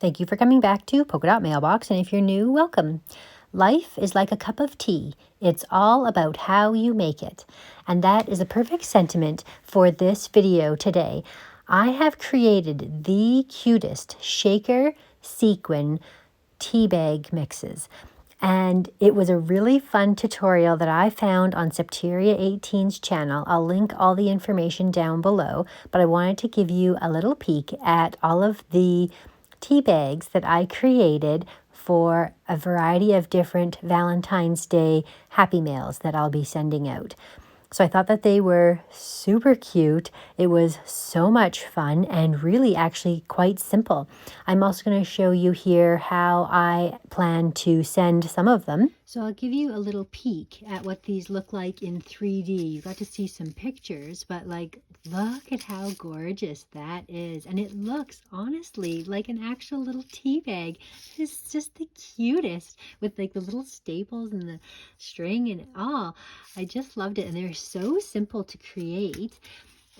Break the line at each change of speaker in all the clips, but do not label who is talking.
Thank you for coming back to Polka Dot Mailbox, and if you're new, welcome. Life is like a cup of tea. It's all about how you make it. And that is a perfect sentiment for this video today. I have created the cutest shaker sequin tea bag mixes. And it was a really fun tutorial that I found on Septeria18's channel. I'll link all the information down below, but I wanted to give you a little peek at all of the tea bags that I created for a variety of different Valentine's Day Happy Mails that I'll be sending out. So I thought that they were super cute. It was so much fun and really actually quite simple. I'm also going to show you here how I plan to send some of them. So I'll give you a little peek at what these look like in 3D. You got to see some pictures, but like, look at how gorgeous that is. And it looks honestly like an actual little tea bag. It's just the cutest with like the little staples and the string and all. I just loved it. And they're so simple to create.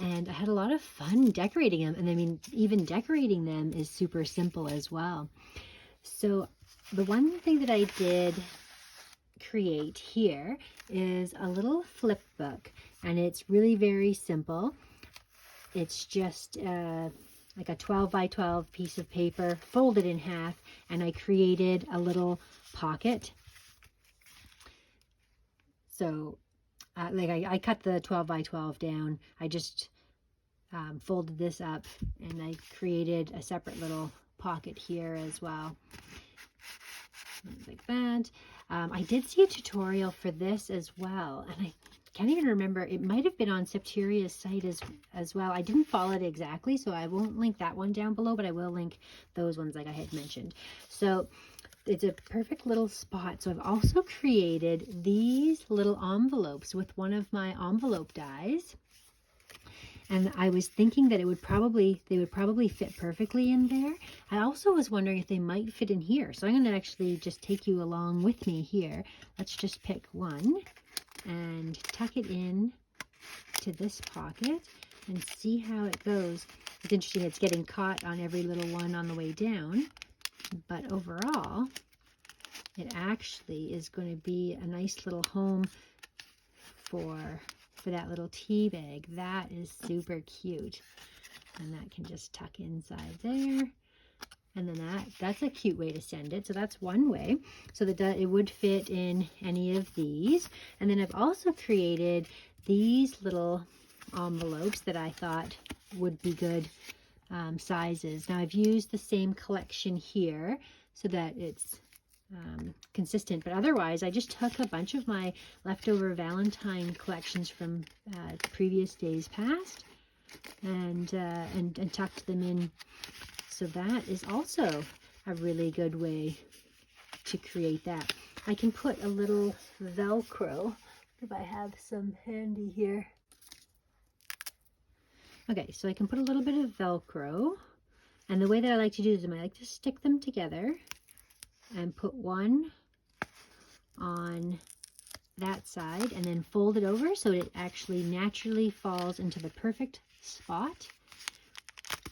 And I had a lot of fun decorating them. And I mean, even decorating them is super simple as well. So the one thing that I did create here is a little flip book. And it's really very simple. It's just like a 12 by 12 piece of paper folded in half, and I created a little pocket. So like I cut the 12 by 12 down. I just folded this up and I created a separate little pocket here as well. Like that. I did see a tutorial for this as well, and I can't even remember. It might have been on Septeria's site as well. I didn't follow it exactly, so I won't link that one down below, but I will link those ones like I had mentioned. So it's a perfect little spot. So I've also created these little envelopes with one of my envelope dies. And I was thinking that they would probably fit perfectly in there. I also was wondering if they might fit in here. So I'm going to actually just take you along with me here. Let's just pick one and tuck it in to this pocket and see how it goes. It's interesting, it's getting caught on every little one on the way down, but overall it actually is going to be a nice little home for that little tea bag. That is super cute, and that can just tuck inside there. And then that's a cute way to send it. So that's one way. So that it would fit in any of these. And then I've also created these little envelopes that I thought would be good sizes. Now I've used the same collection here so that it's consistent, but otherwise I just took a bunch of my leftover Valentine collections from previous days past and tucked them in. So that is also a really good way to create that. I can put a little Velcro if I have some handy here. Okay, so I can put a little bit of Velcro, and the way that I like to do them, I like to stick them together and put one on that side and then fold it over so it actually naturally falls into the perfect spot.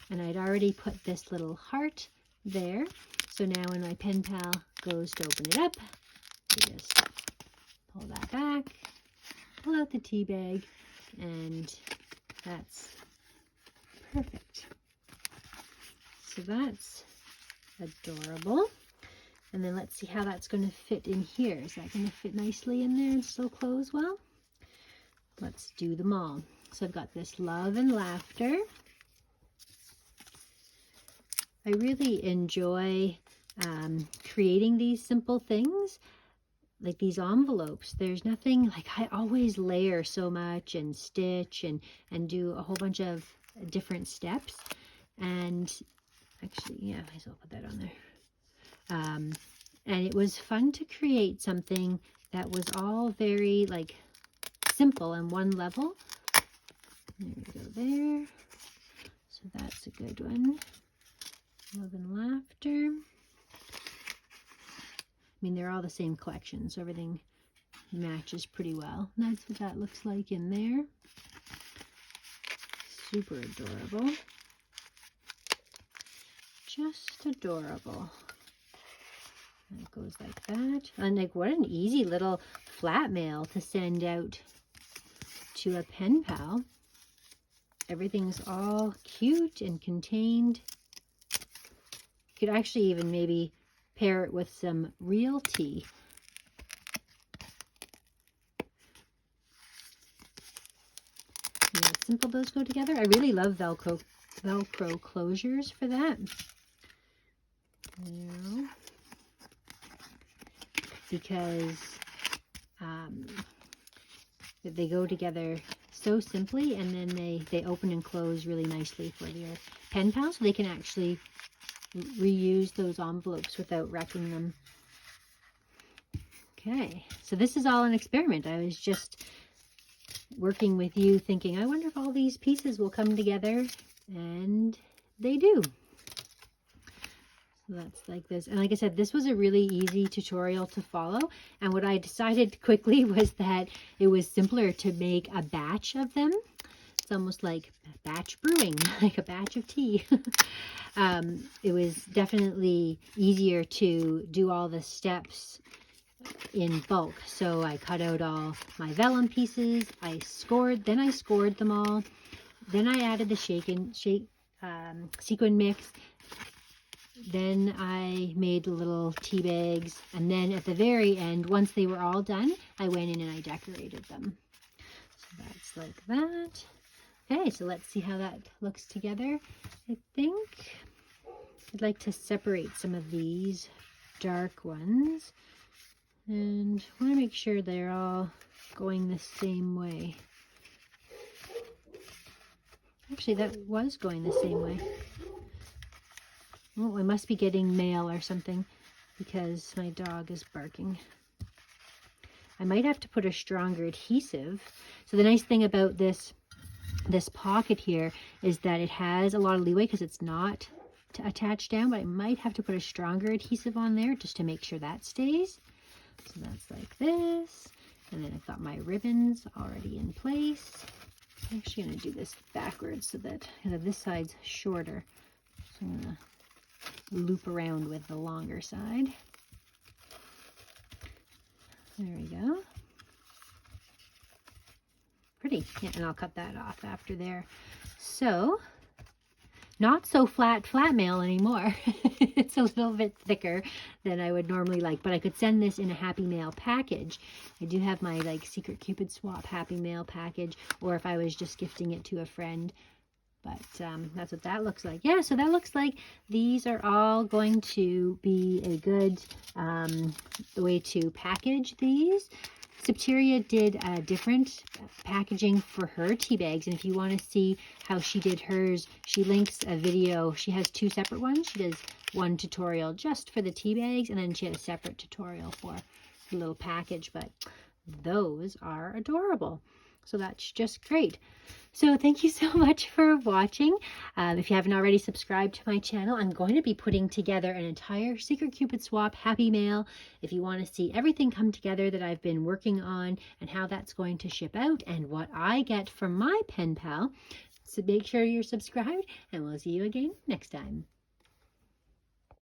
And I'd already put this little heart there. So now when my pen pal goes to open it up, I just pull that back, pull out the tea bag, and that's perfect. So that's adorable. And then let's see how that's going to fit in here. Is that going to fit nicely in there and still close well? Let's do them all. So I've got this love and laughter. I really enjoy creating these simple things, like these envelopes. There's nothing, like I always layer so much and stitch and do a whole bunch of different steps. And actually, yeah, I might as well put that on there. And it was fun to create something that was all very like simple and one level. There we go there. So that's a good one. Love and laughter. I mean, they're all the same collection, so everything matches pretty well. And that's what that looks like in there. Super adorable. just adorable. And it goes like that. And like, what an easy little flat mail to send out to a pen pal. Everything's all cute and contained. You could actually even maybe pair it with some real tea. See how simple those go together. I really love Velcro closures for that. You know, because they go together so simply, and then they open and close really nicely for your pen pal, so they can actually reuse those envelopes without wrecking them. Okay, so this is all an experiment. I was just working with you thinking, I wonder if all these pieces will come together, and they do. So that's like this. And like I said, this was a really easy tutorial to follow. And what I decided quickly was that it was simpler to make a batch of them. It's almost like batch brewing, like a batch of tea. It was definitely easier to do all the steps in bulk. So I cut out all my vellum pieces. Then I scored them all. Then I added the sequin mix. Then I made little tea bags, and then at the very end, once they were all done, I went in and I decorated them. So that's like that. Okay, so let's see how that looks together. I think I'd like to separate some of these dark ones, and I want to make sure they're all going the same way. Actually, that was going the same way. Oh, I must be getting mail or something because my dog is barking. I might have to put a stronger adhesive. So the nice thing about this pocket here is that it has a lot of leeway because it's not attached down, but I might have to put a stronger adhesive on there just to make sure that stays. So that's like this. And then I've got my ribbons already in place. I'm actually going to do this backwards so that this side's shorter. So I'm going to loop around with the longer side. There we go. Pretty. Yeah, and I'll cut that off after there. So, not so flat mail anymore. It's a little bit thicker than I would normally like, but I could send this in a Happy Mail package. I do have my like Secret Cupid Swap Happy Mail package, or if I was just gifting it to a friend. But that's what that looks like. Yeah, so that looks like these are all going to be a good way to package these. Septeria did a different packaging for her tea bags, and if you want to see how she did hers, she links a video. She has two separate ones. She does one tutorial just for the tea bags, and then she had a separate tutorial for the little package, but those are adorable. So that's just great. So thank you so much for watching. If you haven't already subscribed to my channel, I'm going to be putting together an entire Secret Cupid Swap Happy Mail. If you want to see everything come together that I've been working on and how that's going to ship out and what I get from my pen pal, so make sure you're subscribed, and we'll see you again next time.